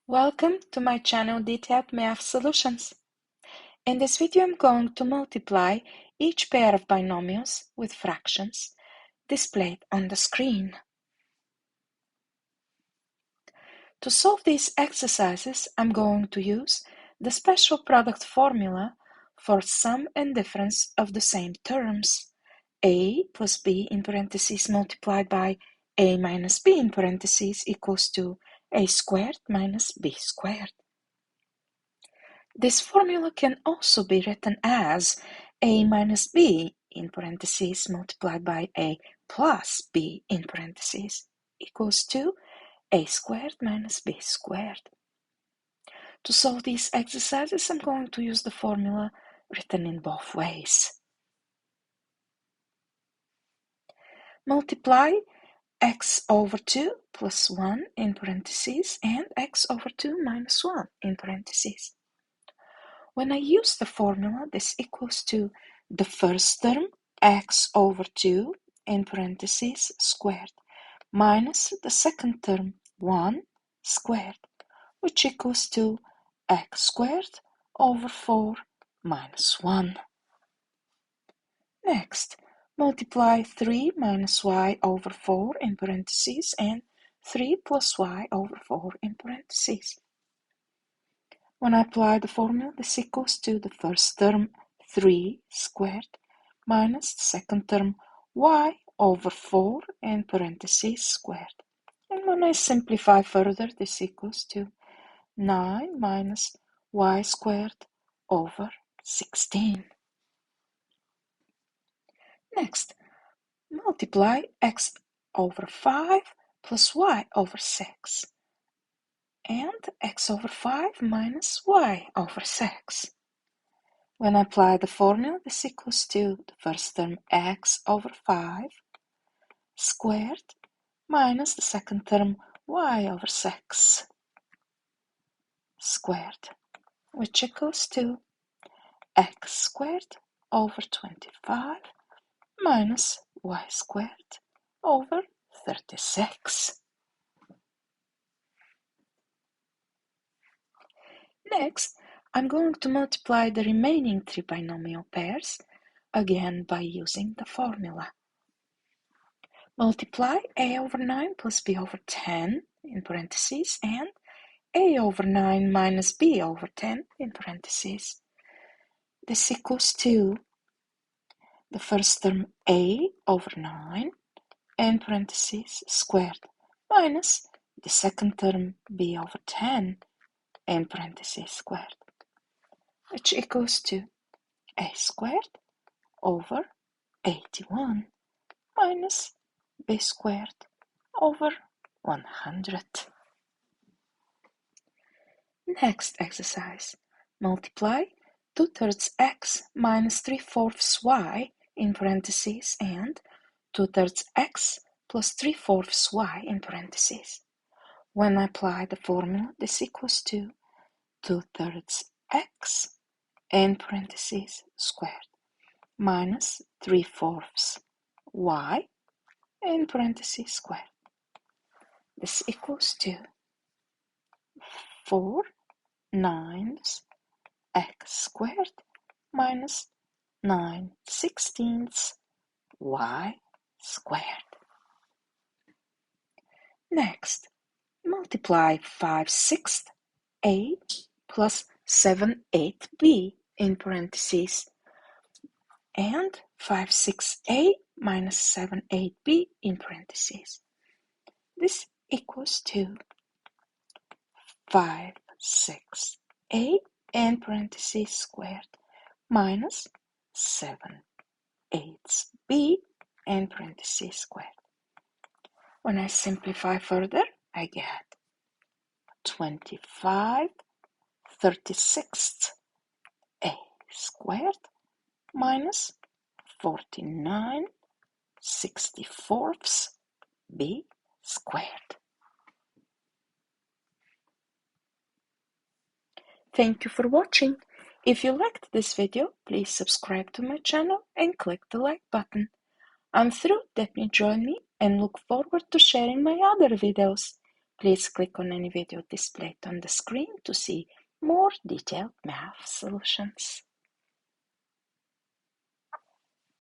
Welcome to my channel Detailed Math Solutions. In this video I'm going to multiply each pair of binomials with fractions displayed on the screen. To solve these exercises I'm going to use the special product formula for sum and difference of the same terms, a plus b in parentheses multiplied by a minus b in parentheses equals to a squared minus b squared. This formula can also be written as a minus b in parentheses multiplied by a plus b in parentheses equals to a squared minus b squared. To solve these exercises, I'm going to use the formula written in both ways. Multiply x over 2 plus 1 in parentheses and x over 2 minus 1 in parentheses. When I use the formula, this equals to the first term, x over 2, in parentheses, squared, minus the second term, 1, squared, which equals to x squared over 4 minus 1. Next, multiply 3 minus y over 4 in parentheses and 3 plus y over 4 in parentheses. When I apply the formula, this equals to the first term 3 squared minus the second term y over 4 in parentheses squared. And when I simplify further, this equals to 9 minus y squared over 16. Next, multiply x over 5 plus y over 6. And x over 5 minus y over 6. When I apply the formula, this equals to the first term x over 5 squared minus the second term y over 6 squared, which equals to x squared over 25 minus y squared over 36. Next, I'm going to multiply the remaining three binomial pairs, again by using the formula. Multiply a over 9 plus b over 10 in parentheses and a over 9 minus b over 10 in parentheses. This equals to the first term a over 9 in parentheses squared minus the second term b over 10 in parentheses squared, which equals to a squared over 81 minus b squared over 100. Next exercise. Multiply 2/3 x minus 3/4 y in parentheses and 2/3 x plus 3/4 y in parentheses. When I apply the formula, this equals to 2/3 x in parentheses squared minus 3/4 y in parentheses squared. This equals to 4 9s x squared minus 9/16 y squared. Next, multiply 5/6 a plus 7/8 b in parentheses and 5/6 a minus 7/8 b in parentheses. This equals to 5/6 a in parentheses squared minus 7/8 b in parentheses squared. When I simplify further, I get 25/36 a squared minus 49/64 b squared. Thank you for watching. If you liked this video, please subscribe to my channel and click the like button. I'm thrilled that you joined me and look forward to sharing my other videos. Please click on any video displayed on the screen to see more detailed math solutions.